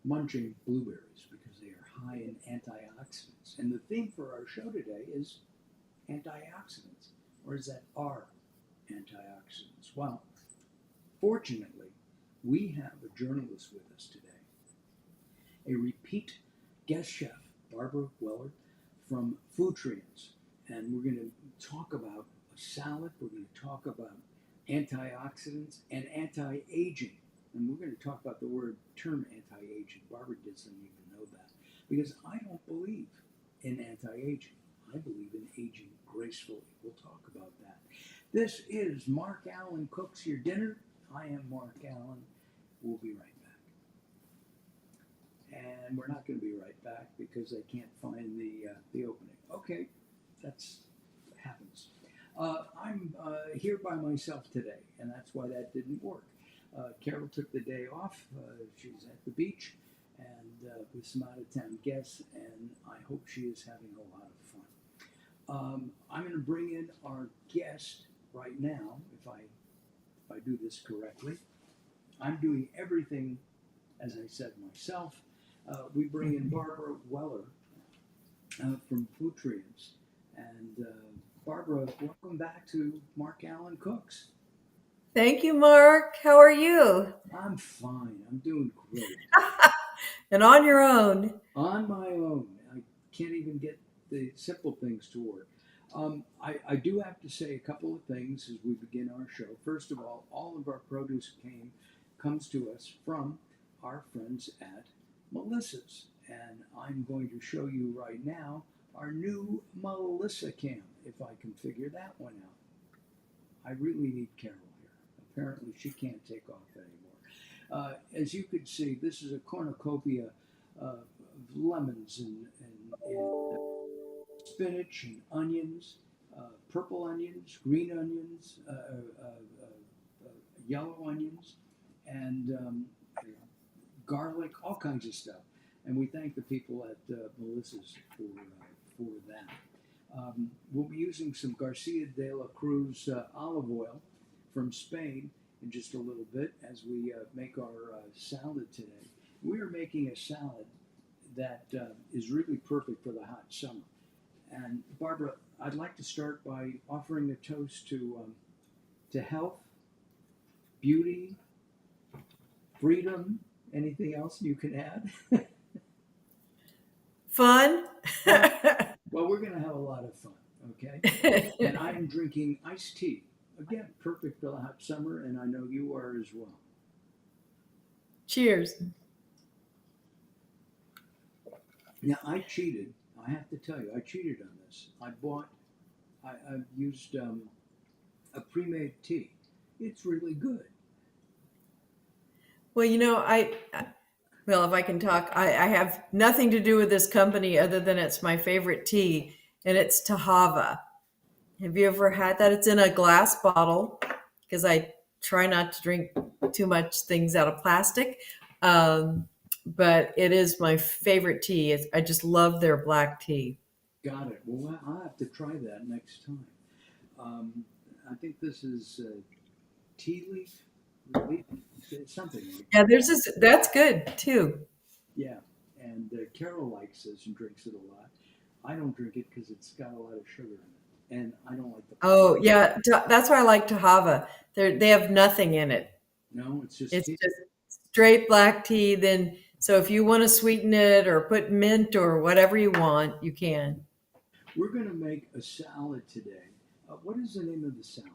munching blueberries because they are high in antioxidants. And the theme for our show today is antioxidants, or is that are antioxidants? Well, fortunately, we have a journalist with us today, a repeat guest chef, Barbara Weller from FoodTrients. And we're going to talk about a salad, we're going to talk about antioxidants and anti-aging. And we're going to talk about the term anti-aging. Barbara doesn't even know that because I don't believe in anti-aging. I believe in aging gracefully. We'll talk about that. This is Mark Alyn Cooks Your Dinner. I am Mark Alyn. We'll be right back. And we're not going to be right back because I can't find the opening. Okay, that's happens. I'm here by myself today, and that's why that didn't work. Carol took the day off. She's at the beach and with some out-of-town guests, and I hope she is having a lot of fun. I'm going to bring in our guest right now, if I do this correctly. I'm doing everything, as I said, myself. We bring in Barbara Weller from FoodTrients. And Barbara, welcome back to Mark Alyn Cooks. Thank you, Mark. How are you? I'm fine. I'm doing great. And on your own. On my own. I can't even get the simple things to work. I do have to say a couple of things as we begin our show. First of all of our produce comes to us from our friends at Melissa's. And I'm going to show you right now our new Melissa cam, if I can figure that one out. I really need Carol here. Apparently she can't take off anymore. As you can see, this is a cornucopia of lemons and spinach and onions, purple onions, green onions, yellow onions, and garlic, all kinds of stuff. And we thank the people at Melissa's for that. We'll be using some Garcia de la Cruz olive oil from Spain in just a little bit as we make our salad today. We are making a salad that is really perfect for the hot summer. And Barbara, I'd like to start by offering a toast to health, beauty, freedom. Anything else you can add? Fun? Well, we're going to have a lot of fun, okay? And I am drinking iced tea. Again, perfect for the hot summer, and I know you are as well. Cheers. Now, I cheated. I have to tell you, I cheated on this. I've used a pre-made tea. It's really good. Well, well, if I can talk, I have nothing to do with this company other than it's my favorite tea, and it's Tahava. Have you ever had that? It's in a glass bottle because I try not to drink too much things out of plastic. But it is my favorite tea. I just love their black tea. Got it. Well, I'll have to try that next time. I think this is tea leaf. Something. Yeah, that's good too. Yeah, and Carol likes this and drinks it a lot. I don't drink it because it's got a lot of sugar in it, and I don't like the. Oh yeah, that's why I like Tahava. They have nothing in it. No, it's just straight black tea. Then so if you want to sweeten it or put mint or whatever you want, you can. We're going to make a salad today. What is the name of the salad?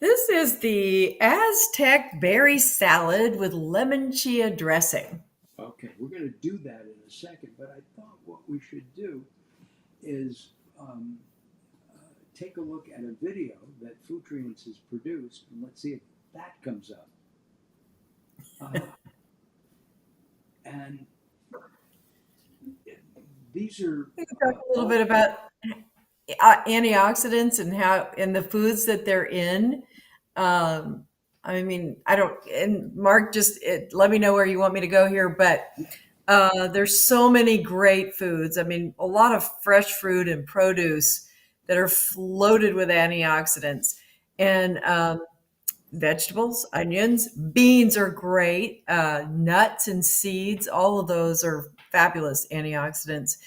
This is the Aztec berry salad with lemon chia dressing. Okay, we're going to do that in a second, but I thought what we should do is take a look at a video that FoodTrients has produced, and let's see if that comes up. And these are... We can talk a little bit about antioxidants and how in the foods that they're in. I mean, I don't, and Mark, let me know where you want me to go here, but there's so many great foods. I mean, a lot of fresh fruit and produce that are loaded with antioxidants. And vegetables, onions, beans are great. Nuts and seeds, all of those are fabulous antioxidants.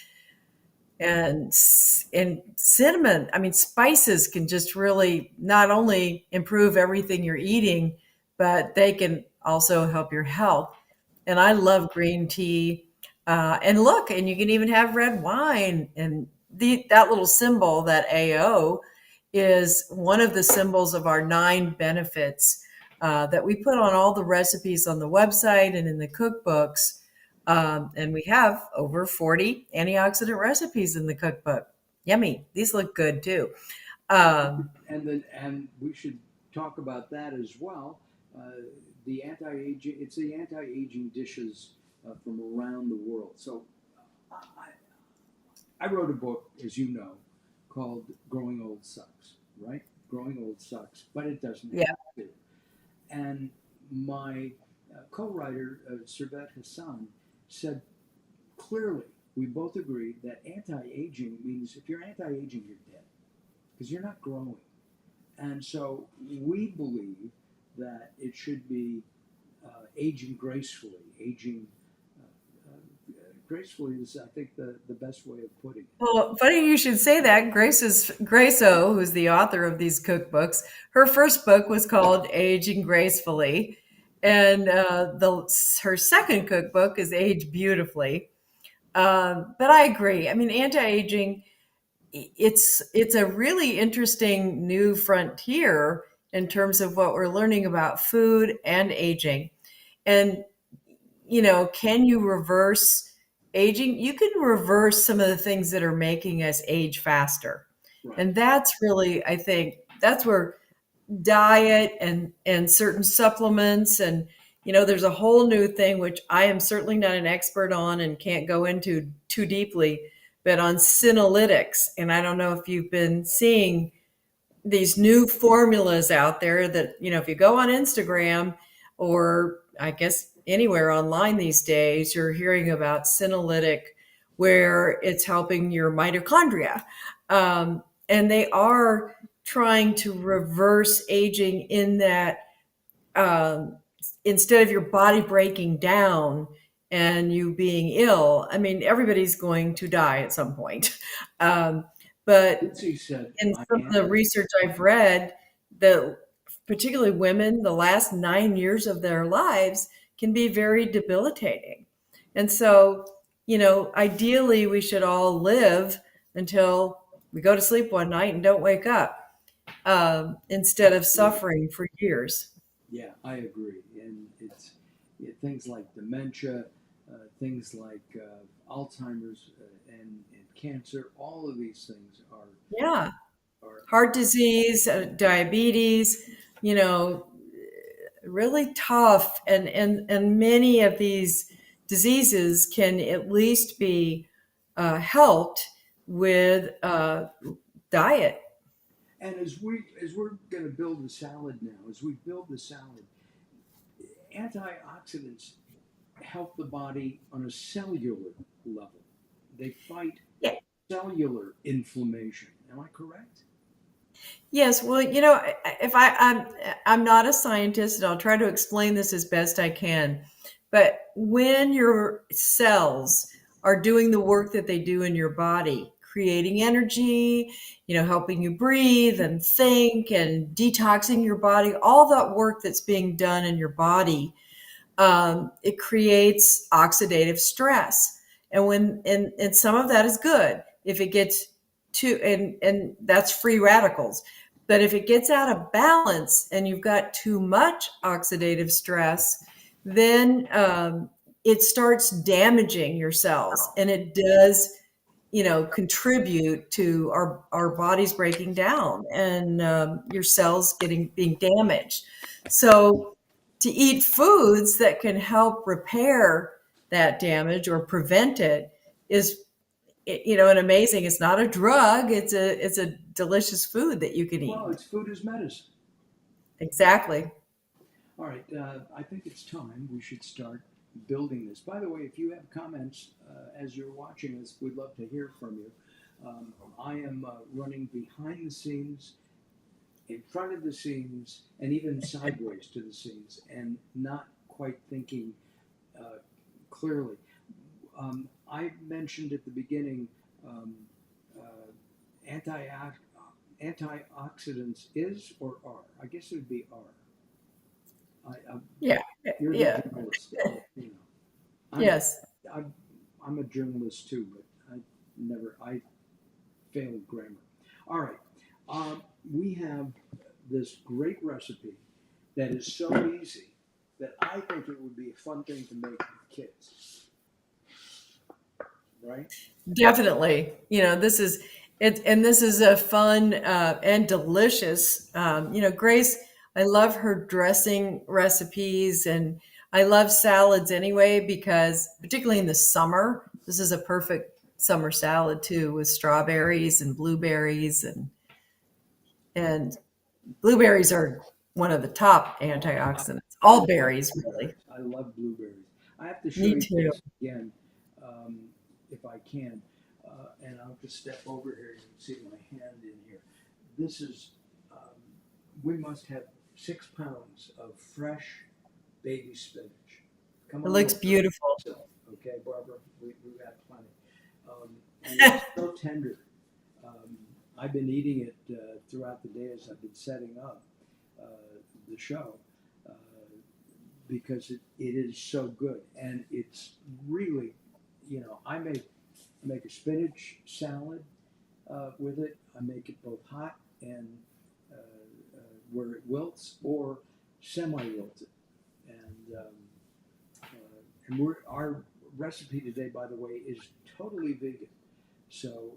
And cinnamon, I mean, spices can just really not only improve everything you're eating, but they can also help your health. And I love green tea. And look, and you can even have red wine. And that little symbol, that AO, is one of the symbols of our 9 benefits that we put on all the recipes on the website and in the cookbooks. And we have over 40 antioxidant recipes in the cookbook. Yummy. These look good too. Um, And we should talk about that as well. The anti-aging, it's the anti-aging dishes from around the world. So I wrote a book, as you know, called Growing Old Sucks, right? Growing Old Sucks, but it doesn't yeah. have to. And my co-writer, Servet Hassan, said clearly, we both agreed that anti-aging means if you're anti-aging, you're dead because you're not growing. And so we believe that it should be aging gracefully. Aging gracefully is, I think, the best way of putting it. Well, funny you should say that. Grace O, who's the author of these cookbooks, her first book was called Aging Gracefully, and her second cookbook is Age Beautifully. But I agree. I mean, anti-aging, it's a really interesting new frontier in terms of what we're learning about food and aging. And can you reverse aging? You can reverse some of the things that are making us age faster. Right. And that's really, I think, that's where diet and certain supplements and there's a whole new thing which I am certainly not an expert on and can't go into too deeply, but on senolytics. And I don't know if you've been seeing these new formulas out there that, if you go on Instagram or I guess anywhere online these days, you're hearing about senolytic where it's helping your mitochondria. And they are trying to reverse aging in that um, instead of your body breaking down and you being ill, I mean, everybody's going to die at some point. Um, but Lindsay said, in I some of the am. research I've read, that particularly women, the last 9 years of their lives can be very debilitating. And so, ideally, we should all live until we go to sleep one night and don't wake up instead of suffering for years. Yeah, I agree. And things like dementia, things like Alzheimer's and cancer. All of these things Yeah. are Heart disease, diabetes, you know, really tough. And many of these diseases can at least be helped with diet. and as we're going to build the salad now, as we build the salad, antioxidants help the body on a cellular level. They fight Yeah. cellular inflammation. Am I correct? Yes, well, if I'm not a scientist, and I'll try to explain this as best I can. But when your cells are doing the work that they do in your body, creating energy, helping you breathe and think and detoxing your body, all that work that's being done in your body, it creates oxidative stress. And some of that is good. If it gets too, and that's free radicals. But if it gets out of balance and you've got too much oxidative stress, then it starts damaging your cells, and it does, contribute to our bodies breaking down and your cells being damaged. So to eat foods that can help repair that damage or prevent it is, and amazing. It's not a drug. It's a delicious food that you can Well, eat. it's food as medicine. Exactly. All right, I think it's time we should start building this. By the way, if you have comments as you're watching this, we'd love to hear from you. I am running behind the scenes in front of the seams and even sideways to the seams and not quite thinking clearly. I mentioned at the beginning um, anti antioxidants is or are. I guess it would be are. Yeah. You're the Yeah. journalist. I'm, Yes. I'm I'm a journalist too, but I failed grammar. All right, we have this great recipe that is so easy that I think it would be a fun thing to make with kids, right? Definitely. This is it, and this is a fun and delicious. Grace, I love her dressing recipes, and I love salads anyway because, particularly in the summer, this is a perfect summer salad too, with strawberries and blueberries, and blueberries are one of the top antioxidants. I All love berries, really. blueberries. I love blueberries. I have to show Me you too. this again, um, if I can, and I'll just step over here. You can see my hand in here. This is. We must have 6 pounds of fresh baby spinach. Come It on looks over. beautiful. Okay, Barbara, we got plenty. And it's so tender. I've been eating it throughout the day as I've been setting up uh, the show uh, because it is so good. And it's really, I make a spinach salad with it. I make it both hot and where it wilts or semi-wilted. And our recipe today, by the way, is totally vegan. So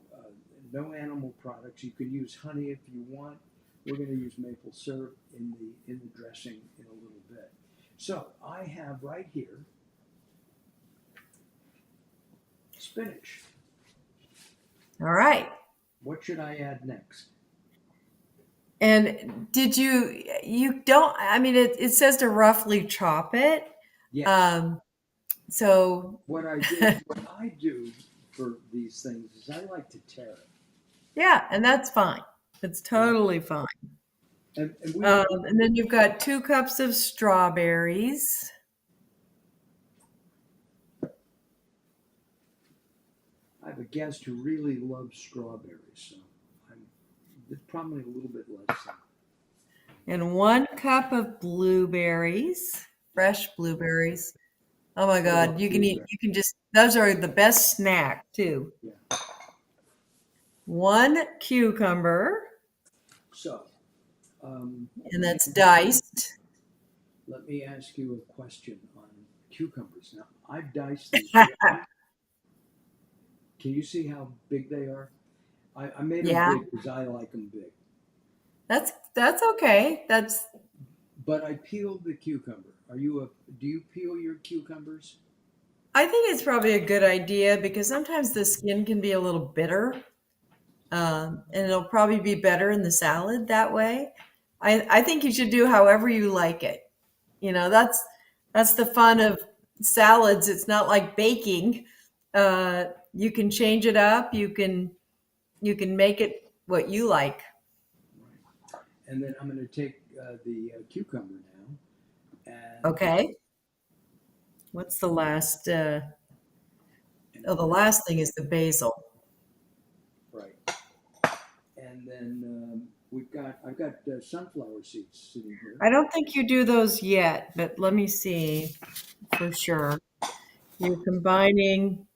no animal products. You can use honey if you want. We're going to use maple syrup in the dressing in a little bit. So I have right here spinach. All right. What should I add next? And you don't, I mean, it says to roughly chop it. Yes. Um, so What I do for these things is I like to tear it. yeah, and that's fine. It's Yeah. totally fine. And we And then you've got 2 cups of strawberries. I have a guest who really loves strawberries, so I'm probably a little bit less. And 1 cup of blueberries, fresh blueberries. Oh my I love God, blueberries. those are the best snack too. Yeah. 1 cucumber, So, and that's diced. let me ask you a question on cucumbers. Now, I've diced these. Can you see how big they are? I made them Yeah, big because I like them big. that's okay. But I peeled the cucumber. Do you peel your cucumbers? I think it's probably a good idea because sometimes the skin can be a little bitter, and it'll probably be better in the salad that way. I think you should do however you like it. That's the fun of salads. It's not like baking. You can change it up. You can make it what you like. Right. And then I'm going to take the cucumber now, Okay. What's the last? and The last thing is the basil. right, and then I've got sunflower seeds sitting here. I don't think you do those yet, but let me see for sure. You're combining.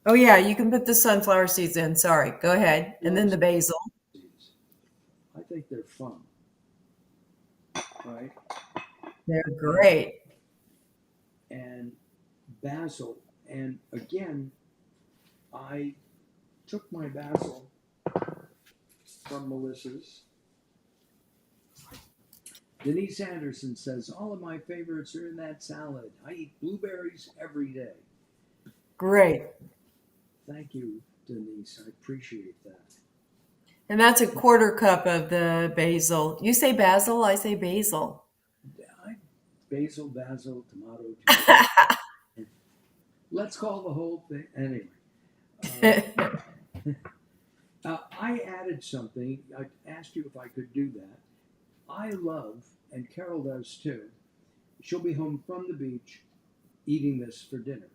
Oh yeah, you can put the sunflower seeds in. Sorry, go ahead, and then Love the basil. seeds. I think they're fun, right? They're And, great. and basil, and again, I took my basil from Melissa's. Denise Anderson says, all of my favorites are in that salad. I eat blueberries every day. Great. Thank you, Denise. I appreciate that. And that's a 1/4 cup of the basil. You say basil, I say basil. Basil, tomato. Let's call the whole thing. Anyway, I added something. I asked you if I could do that. I love, and Carol does too. She'll be home from the beach eating this for dinner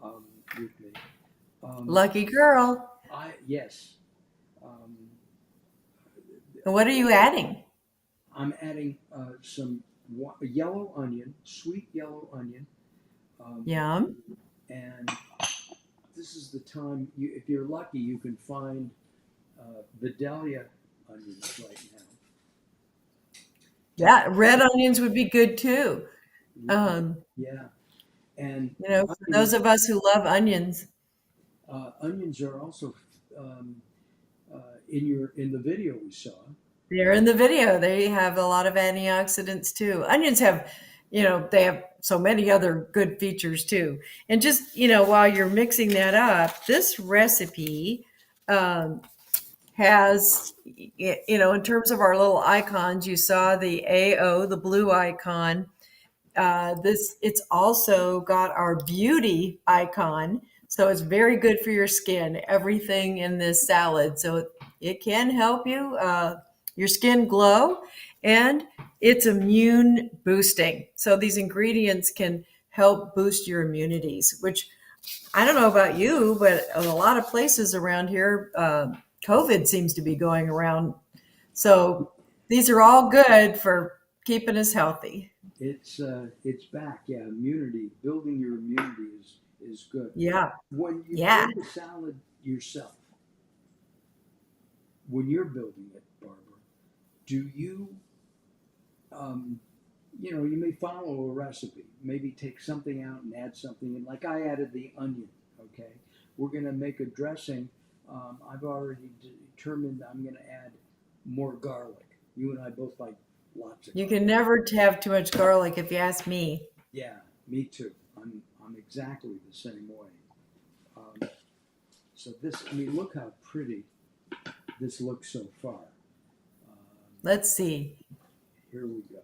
um, with me. Um, Lucky girl. yes, um, And what are you adding? I'm adding some yellow onion, sweet yellow onion, um, Yum. and this is the time. If you're lucky, you can find Vidalia onions right now. Yeah, red onions would be good too. Um, Yeah, and for those of us who love onions, onions are also um, in the video we saw. they're in the video. They have a lot of antioxidants too. Onions have, they have so many other good features too. And just, while you're mixing that up, this recipe um, has, in terms of our little icons, you saw the AO, the blue icon. It's also got our beauty icon, so it's very good for your skin. Everything in this salad, so it can help your skin glow, and it's immune boosting. So these ingredients can help boost your immunities, which I don't know about you, but in a lot of places around here, COVID seems to be going around. So these are all good for keeping us healthy. It's back. Yeah, immunity. Building your immunity is good. Yeah. When you Yeah. build a salad yourself, when you're building it, Barbara, do you you may follow a recipe, maybe take something out and add something in. Like I added the onion. Okay, we're gonna make a dressing. I've already determined I'm gonna add more garlic. You and I both like lots of You garlic. can never have too much garlic if you ask me. Yeah, me too. I'm exactly the same way. Um, so this, I mean, look how pretty this looks so far. Let's see. Here we go.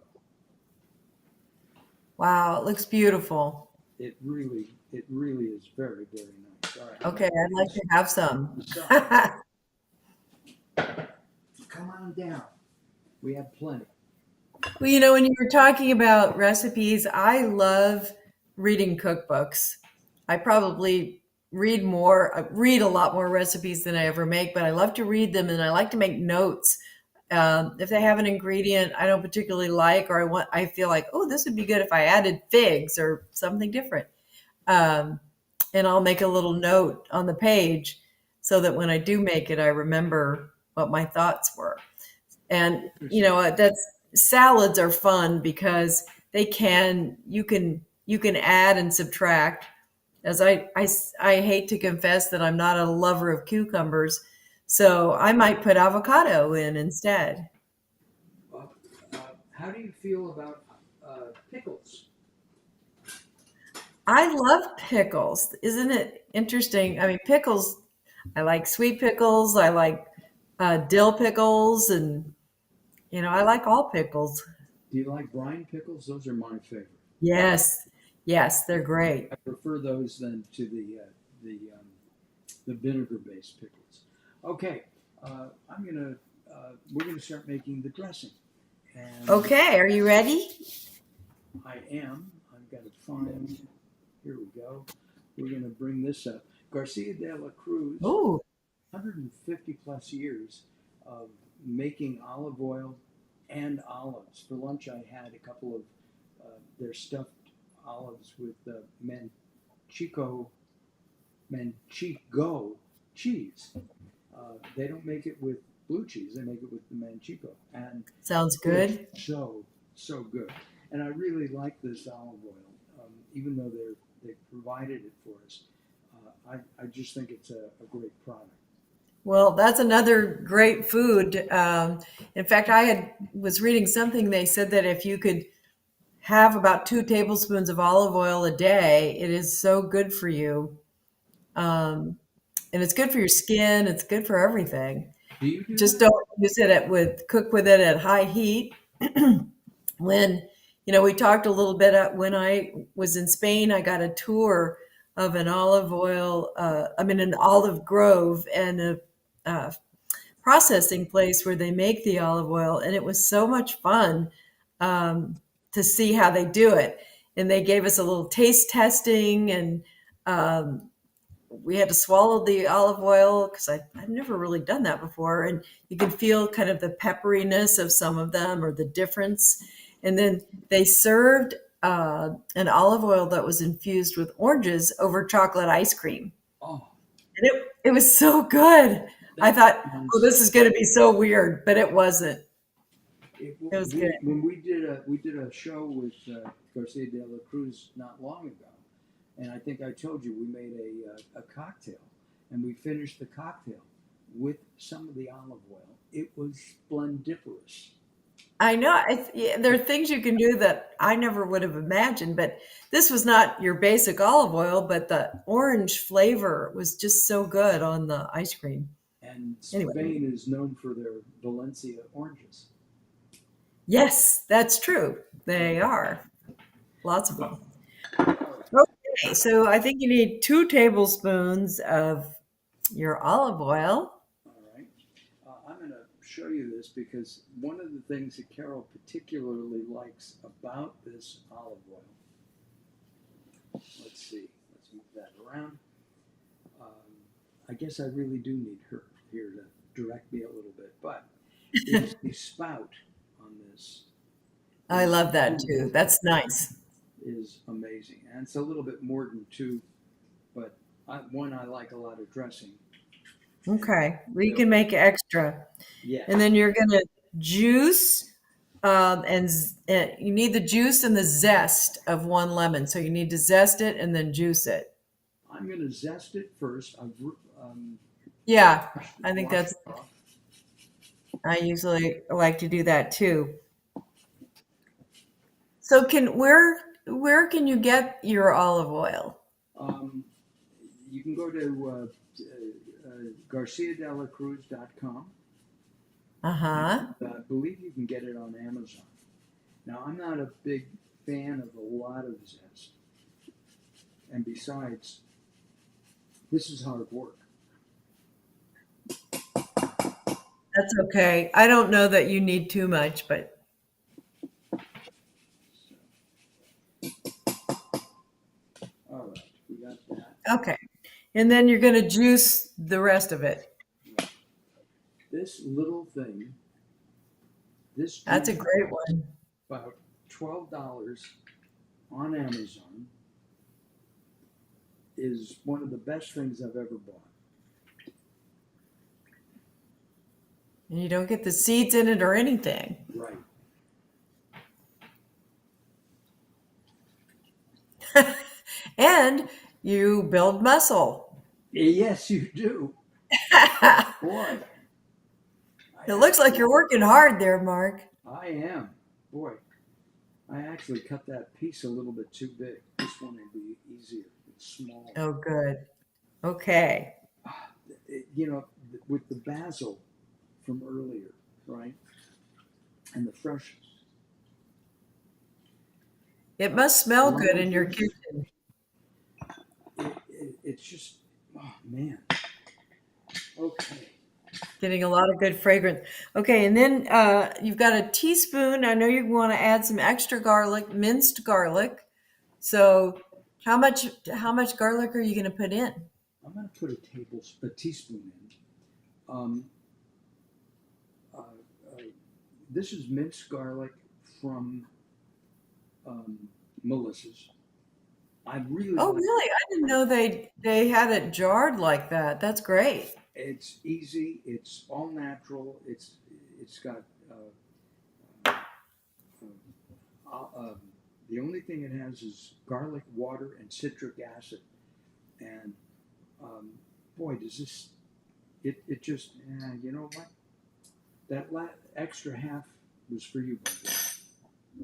Wow, it looks beautiful. It really is very, very nice. All right. Okay, I'd like to have some. Come on down. We have plenty. Well, when you were talking about recipes, I love reading cookbooks. I probably read a lot more recipes than I ever make, but I love to read them and I like to make notes. If they have an ingredient I don't particularly like, or I feel like, oh, this would be good if I added figs or something different. Um, and I'll make a little note on the page so that when I do make it, I remember what my thoughts were. And that's salads are fun because you can add and subtract. As I hate to confess that I'm not a lover of cucumbers, so I might put avocado in instead. Uh, how do you feel about pickles? I love pickles. Isn't it interesting? I mean, pickles, I like sweet pickles, I like dill pickles, and I like all pickles. Do you like brine pickles? Those are my favorite. Yes, yes, they're great. I prefer those than to the the vinegar-based pickles. Okay, I'm gonna we're gonna start making the dressing, and Okay, are you ready? I am. I've got to find. Here we go. We're gonna bring this up. Garcia de la Cruz, Oh, 150 plus years of making olive oil and olives. For lunch, I had a couple of their stuffed olives with manchego manchego cheese. They don't make it with blue cheese; they make it with the manchego, and sounds it's good. so good. And I really like this olive oil, even though they provided it for us. I just think it's a great product. Well, that's another great food. In fact, was reading something. They said that if you could have about 2 tablespoons of olive oil a day, it is so good for you. Um, and it's good for your skin. It's good for everything. Do you do Just that? don't use it cook with it at high heat. When, we talked a little bit when I was in Spain, I got a tour of an olive grove and a processing place where they make the olive oil, and it was so much fun to see how they do it. And they gave us a little taste testing, and um, we had to swallow the olive oil because I've never really done that before. And you can feel kind of the pepperiness of some of them or the difference. And then they served an olive oil that was infused with oranges over chocolate ice cream. Oh, And it was so good. I that thought, oh, sounds. this is going to be so weird, but it wasn't. It, It was good. when we did a show with Garcia de la Cruz not long ago, and I think I told you we made a cocktail, and we finished the cocktail with some of the olive oil. It was splendiferous. I know yeah, there are things you can do that I never would have imagined, but this was not your basic olive oil, but the orange flavor was just so good on the ice cream. And Anyway, Spain is known for their Valencia oranges. yes, that's true. They are lots of them. All Okay, so I think you need 2 tablespoons of your olive oil. right. I'm going to show you this because one of the things that Carol particularly likes about this olive oil. Let's see. Let's move that around. I guess I really do need her here to direct me a little bit, but is the spout on this I is love that too. That's nice. is amazing, and it's a little bit more than two, but one I like a lot of dressing. And Okay, we the, can make extra. And yes, then you're going to juice, you need the juice and the zest of 1 lemon. So you need to zest it and then juice it. I'm going to zest it first. I've Yeah, washed I think washed that's, it off. I usually like to do that too. So where can you get your olive oil? Um, you can go to garciadelacruz.com. Uh-huh. I believe you can get it on Amazon. Now, I'm not a big fan of a lot of zest, and besides, this is hard work. That's okay. I don't know that you need too much, but All right, we got that. okay. And then you're going to juice the rest of it. This little thing, this That's a juice, great one. about $12 on Amazon, is one of the best things I've ever bought. And you don't get the seeds in it or anything. Right. And you build muscle. Yes, you do. It Boy, looks like you're working hard there, Mark. I am. Boy, I actually cut that piece a little bit too big. This one will be easier. It's small. Oh, good. Okay. You know, with the basil from earlier, right? And the fresh It must smell good lemon in your juice, kitchen. it's just, oh man. Okay. Getting a lot of good fragrance. Okay, and then you've got a teaspoon. I know you want to add some extra garlic, minced garlic. So how much garlic are you going to put in? I'm going to put a teaspoon in. Um, uh, uh, this is minced garlic from um, Melissa's. I really Oh, like. really? I didn't know they had it jarred like that. That's great. It's easy. It's all natural. It's got um, the only thing it has is garlic, water, and citric acid. And um, boy, does this it just you know what? That extra half was for you, buddy.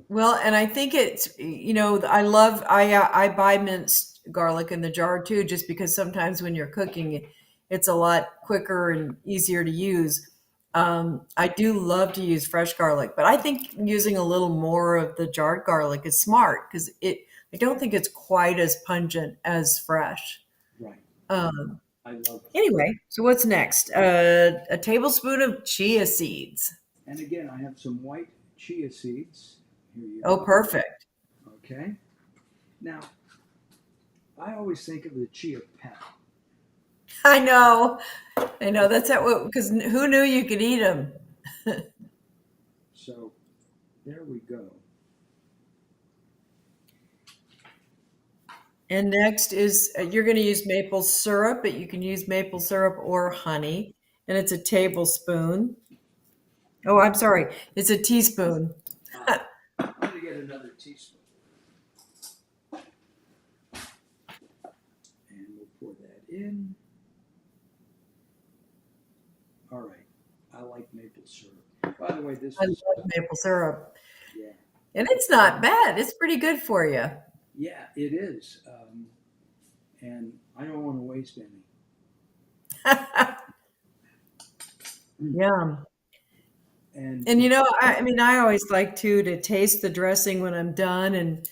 Well, and I think it's, I buy minced garlic in the jar too, just because sometimes when you're cooking, it's a lot quicker and easier to use. I do love to use fresh garlic, but I think using a little more of the jarred garlic is smart because I don't think it's quite as pungent as fresh. Right. Um, I love it. Anyway, so what's next? A tablespoon of chia seeds. And again, I have some white chia seeds. Here you Oh, go. perfect. Okay. Now, I always think of the chia pet. I know. I know. That's what, because who knew you could eat them? So there we go. And next is you're going to use maple syrup, but you can use maple syrup or honey. And it's a tablespoon. Oh, I'm sorry. It's a teaspoon. I'm going to get another teaspoon. And we'll pour that in. All right. I like maple syrup. By the way, this I is, love maple syrup. yeah. And it's not bad. It's pretty good for you. Yeah, it is. And I don't want to waste any. Yum. And And you know, I mean, I always like to taste the dressing when I'm done and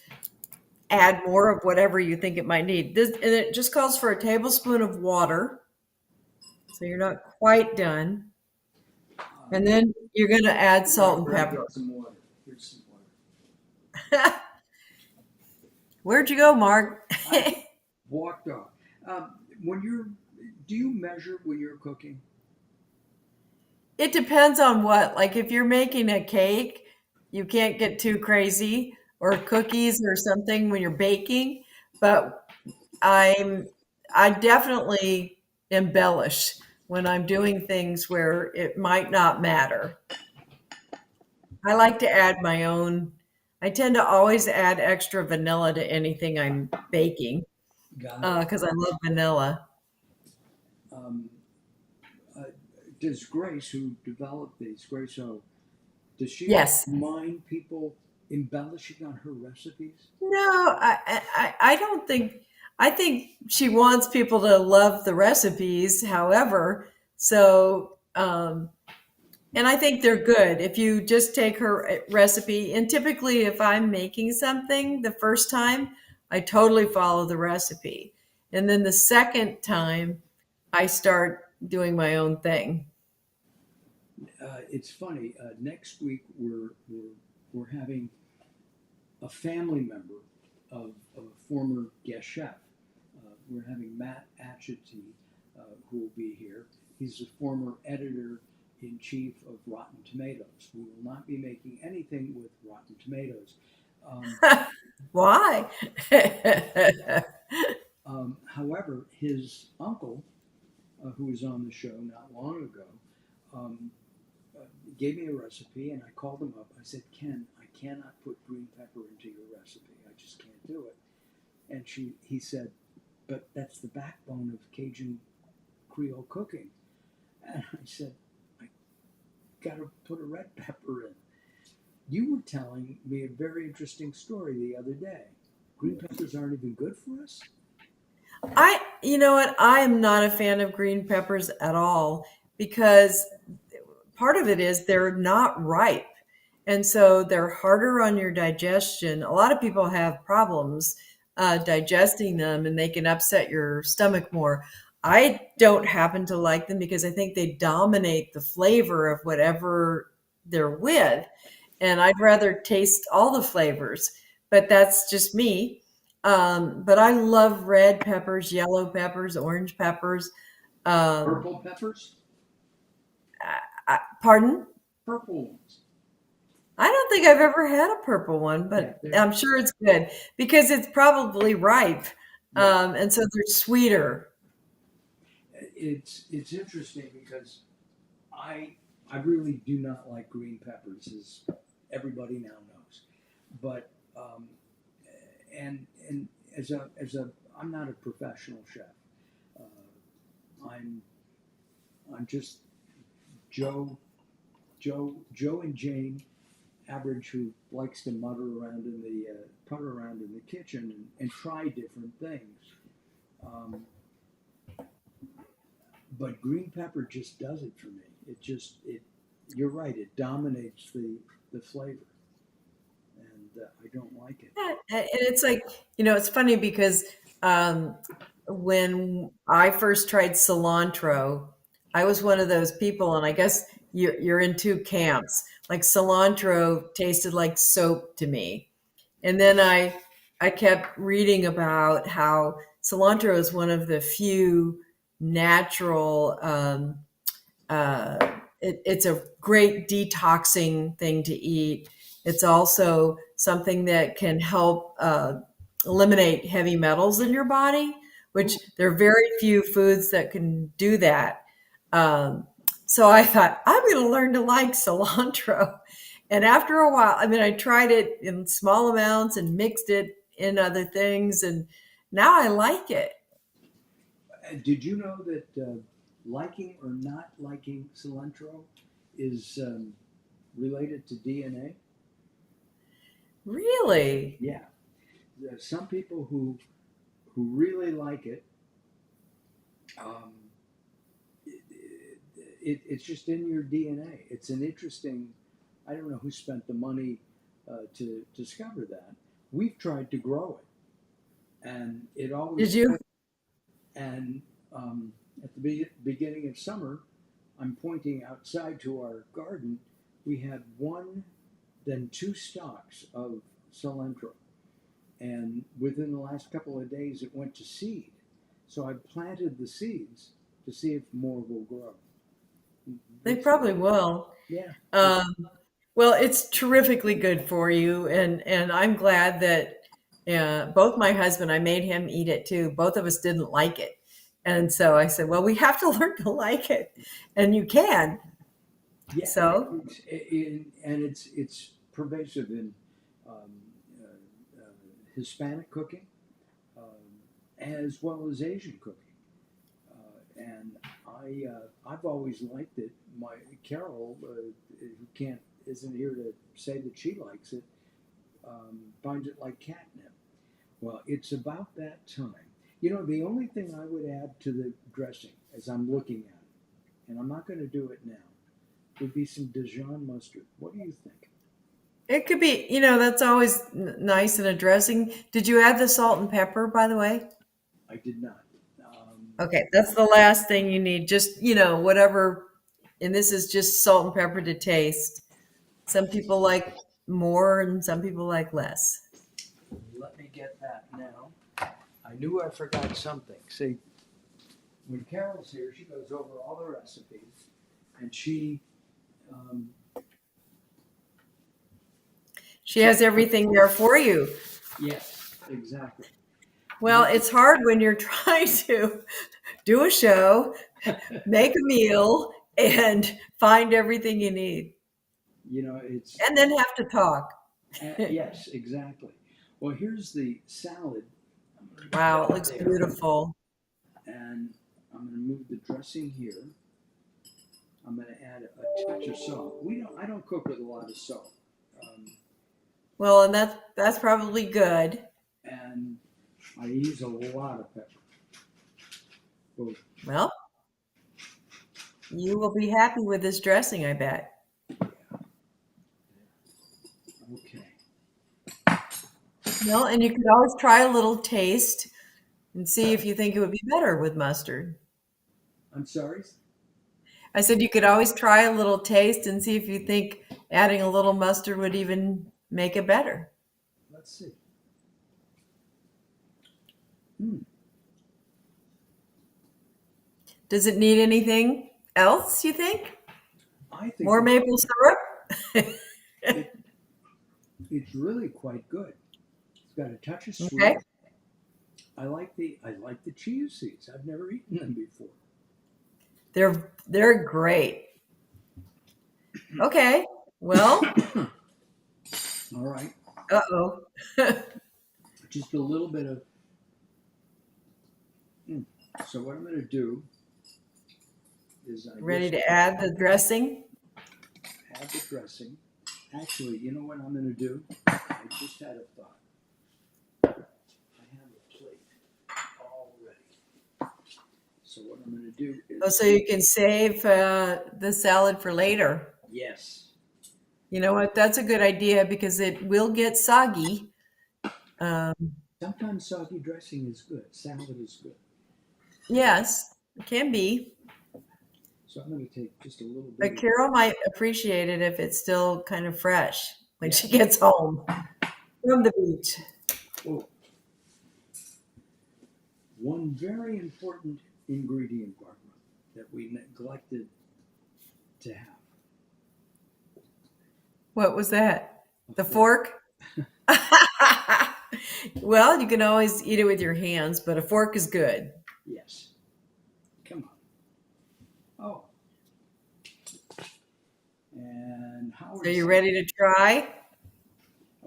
add more of whatever you think it might need. This, and it just calls for a tablespoon of water. So you're not quite done. And then you're going to add salt and Where I pepper. get some water. Here's some water. Where'd you go, Mark? I walked off. When you're, do you measure when you're cooking? It depends on what. Like if you're making a cake, you can't get too crazy, or cookies or something when you're baking. But I'm I definitely embellish when I'm doing things where it might not matter. I like to add my own. I tend to always add extra vanilla to anything I'm baking Got it. because I love vanilla. Um, uh, does Grace, who developed these, Grace O, does she Yes. mind people embellishing on her recipes? No, I don't think. I think she wants people to love the recipes. However, so and I think they're good if you just take her recipe. And typically, if I'm making something the first time, I totally follow the recipe, and then the second time, I start doing my own thing. It's funny. Next week we're having a family member of a former guest chef. We're having Matt Atchity, who will be here. He's the former editor in chief of Rotten Tomatoes. We will not be making anything with Rotten Tomatoes. Um, Why? However, his uncle, who was on the show not long ago, um, uh, gave me a recipe, and I called him up. I said, Ken, I cannot put green pepper into your recipe. I just can't do it. And he said, but that's the backbone of Cajun Creole cooking. And I said, I got to put a red pepper in. You were telling me a very interesting story the other day. Green peppers aren't even good for us? You know what? I am not a fan of green peppers at all because part of it is they're not ripe. And so they're harder on your digestion. A lot of people have problems digesting them and they can upset your stomach more. I don't happen to like them because I think they dominate the flavor of whatever they're with. And I'd rather taste all the flavors, but that's just me. But I love red peppers, yellow peppers, orange peppers. Um, Purple peppers? Pardon? Purple ones. I don't think I've ever had a purple one, Yeah, but I'm sure it's good because it's probably ripe. yeah. And so they're sweeter. It's interesting because I I really do not like green peppers, as everybody now knows. But and as a I'm not a professional chef. I'm I'm just Joe Joe and Jane average who likes to putter around in the kitchen and try different things. Um, but green pepper just does it for me. It. You're right. It dominates the flavor, and I don't like it. Yeah, and it's like, it's funny because um, when I first tried cilantro, I was one of those people, and I guess you're in two camps. Like cilantro tasted like soap to me. And then I kept reading about how cilantro is one of the few natural it's a great detoxing thing to eat. It's also something that can help eliminate heavy metals in your body, which there are very few foods that can do that. Um, so I thought, I'm going to learn to like cilantro. And after a while, I mean, I tried it in small amounts and mixed it in other things, and now I like it. Did you know that liking or not liking cilantro is related to DNA? Really? Yeah. There's some people who really like it, um, it's just in your DNA. It's an interesting. I don't know who spent the money to discover that. We've tried to grow it, and it Did always. you? And at the beginning of summer, I'm pointing outside to our garden. We had one, then two stalks of cilantro, and within the last couple of days, it went to seed. So I planted the seeds to see if more will grow. They It's, probably will. yeah, it's, Um, well, it's terrifically good for you, and I'm glad that both my husband, I made him eat it too. Both of us didn't like it, and so I said, "Well, we have to learn to like it, and you can." yeah, So, and it's pervasive in um, Hispanic cooking as well as Asian cooking. And I've always liked it. My Carol, who can't isn't here to say that she likes it, finds it like catnip. Well, it's about that time. You know, the only thing I would add to the dressing, as I'm looking at it, and I'm not going to do it now, would be some Dijon mustard. What do you think? it could be, that's always nice in a dressing. Did you add the salt and pepper, by the way? I did not. Um, Okay, that's the last thing you need. Just, whatever, and this is just salt and pepper to taste. Some people like more and some people like less. Let me get that now. I knew I forgot something. See, when Carol's here, she goes over all the recipes, and um, She has everything there for you. yes, exactly. Well, it's hard when you're trying to do a show, make a meal, and find everything you need, You know, it's and then have to talk. yes, exactly. Well, here's the salad. I'm going to move Wow, it that looks there, beautiful. and I'm going to move the dressing here. I'm going to add a touch of salt. We don't. I don't cook with a lot of salt, Well, and that's probably good. and I use a lot of pepper. Both. Well, you will be happy with this dressing, I bet. Okay. Well, and you could always try a little taste and see if you think it would be better with mustard. I'm sorry. I said you could always try a little taste and see if you think adding a little mustard would even make it better. Let's see. Hmm. Does it need anything else, you think? I think More maple syrup? it, it's really quite good. It's got a touch of Okay. sweet. I like the chia seeds. I've never eaten them before. They're great. Okay. Well, All right. uh-oh. Just a little bit of. Mm. So what I'm going to do is I Ready just to add the dressing? add the dressing. Actually, you know what I'm going to do? I just had a thought. I have a plate all ready. So what I'm going to do Oh, is so you can save the salad for later. yes. You know what? That's a good idea because it will get soggy. Um, Sometimes soggy dressing is good. Salad is good. Yes, it can be. So I'm going to take just a little bit But of, Carol might appreciate it if it's still kind of fresh when she yes. gets home from the beach. Oh, one very important ingredient, Barbara, that we neglected to have. What was that? A The fork. fork? Well, you can always eat it with your hands, but a fork is good. Yes. Come on. Oh, and So you Howard's. ready to try?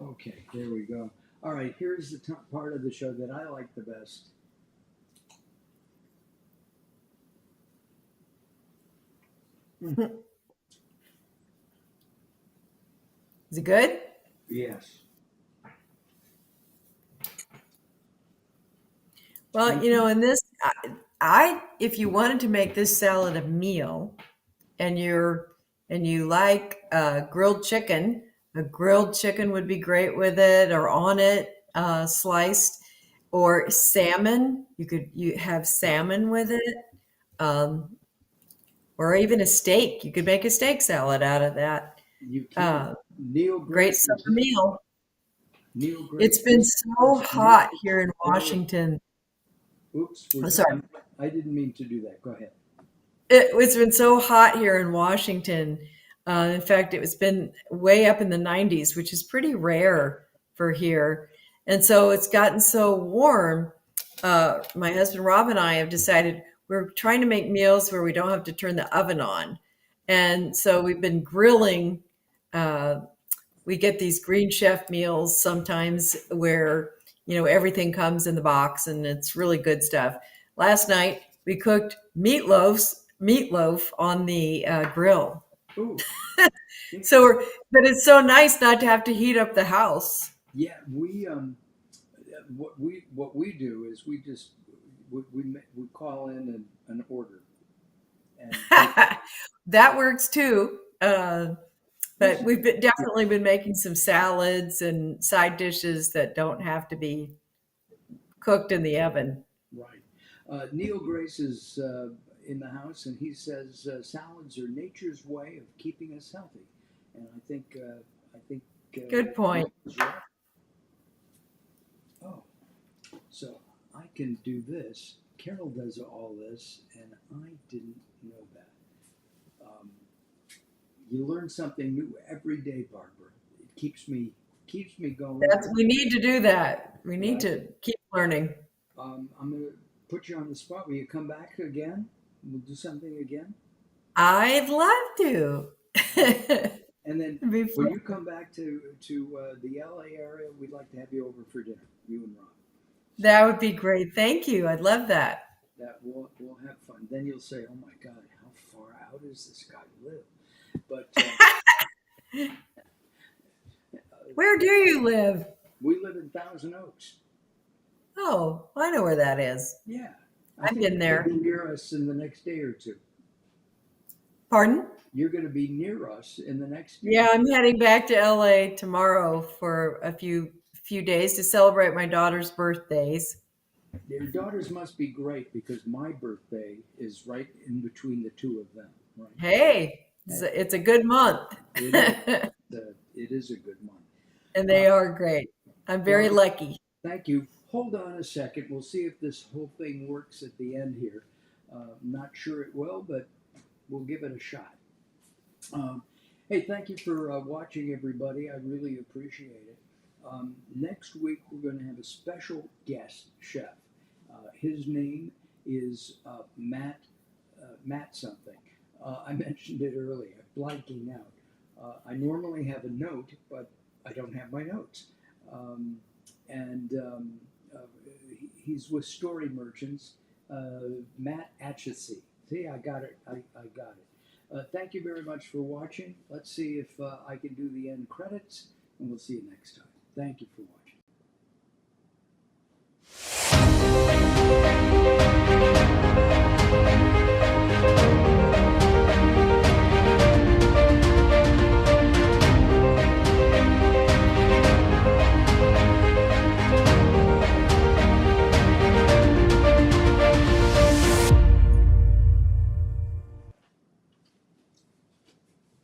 Okay, there we go. All right, here's the part of the show that I like the best. Is it good? Yes. Well, in this, if you wanted to make this salad a meal, and you like grilled chicken, a grilled chicken would be great with it, or on it, sliced, or salmon. You have salmon with it, um, or even a steak. You could make a steak salad out of that. You can. Uh, Neil Great Grace summer is meal. Neil It's Grace been is so is hot Naples here in area. Washington. Oops, Oh, sorry. I didn't mean to do that. Go ahead. It's been so hot here in Washington. In fact, it's been way up in the 90s, which is pretty rare for here. And so it's gotten so warm. My husband Rob and I have decided we're trying to make meals where we don't have to turn the oven on. And so we've been grilling. Uh, we get these Green Chef meals sometimes where, everything comes in the box and it's really good stuff. Last night we cooked meatloaf on the grill. Ooh, So, interesting. but it's so nice not to have to heat up the house. Yeah, what we do is we just we call in an order and take That works too. this But is we've definitely been making some salads and side dishes that don't have to be cooked in the oven. right. Neil Grace is in the house, and he says salads are nature's way of keeping us healthy, and I think Good point. Neil is right. Oh, so I can do this. Carol does all this, and I didn't know that. Um, you learn something new every day, Barbara. It keeps me going. We need to do that. We need Right. to keep learning. I'm gonna put you on the spot. Will you come back again? We'll do something again. I'd love to. Okay. And then It'd be when fun. you come back to the LA area, we'd like to have you over for dinner, you and Ron. So That would be great. Thank you. I'd love that. that we'll have fun. Then you'll say, "Oh my God, how far out does this guy live?" But Where do you live? we live in Thousand Oaks. Oh, I know where that is. Yeah, I I've think been you're going there. to be near us in the next day or two. Pardon? You're going to be near us in the next day. Yeah, I'm heading back to LA tomorrow for a few days to celebrate my daughter's birthdays. Your daughters must be great because my birthday is right in between the two of them. Right. Hey, Hey, it's a good month. it is. It is a good month. And Uh, they are great. I'm very Barbara, lucky. thank you. Hold on a second. We'll see if this whole thing works at the end here. Not sure it will, but we'll give it a shot. Um, hey, thank you for watching, everybody. I really appreciate it. Next week, we're going to have a special guest chef. His name is Matt something. I mentioned it earlier, blanking out. I normally have a note, but I don't have my notes. Um, and uh, he's with Story Merchants, Matt Atchison. See, I got it. I got it. Thank you very much for watching. Let's see if I can do the end credits, and we'll see you next time. Thank you for watching.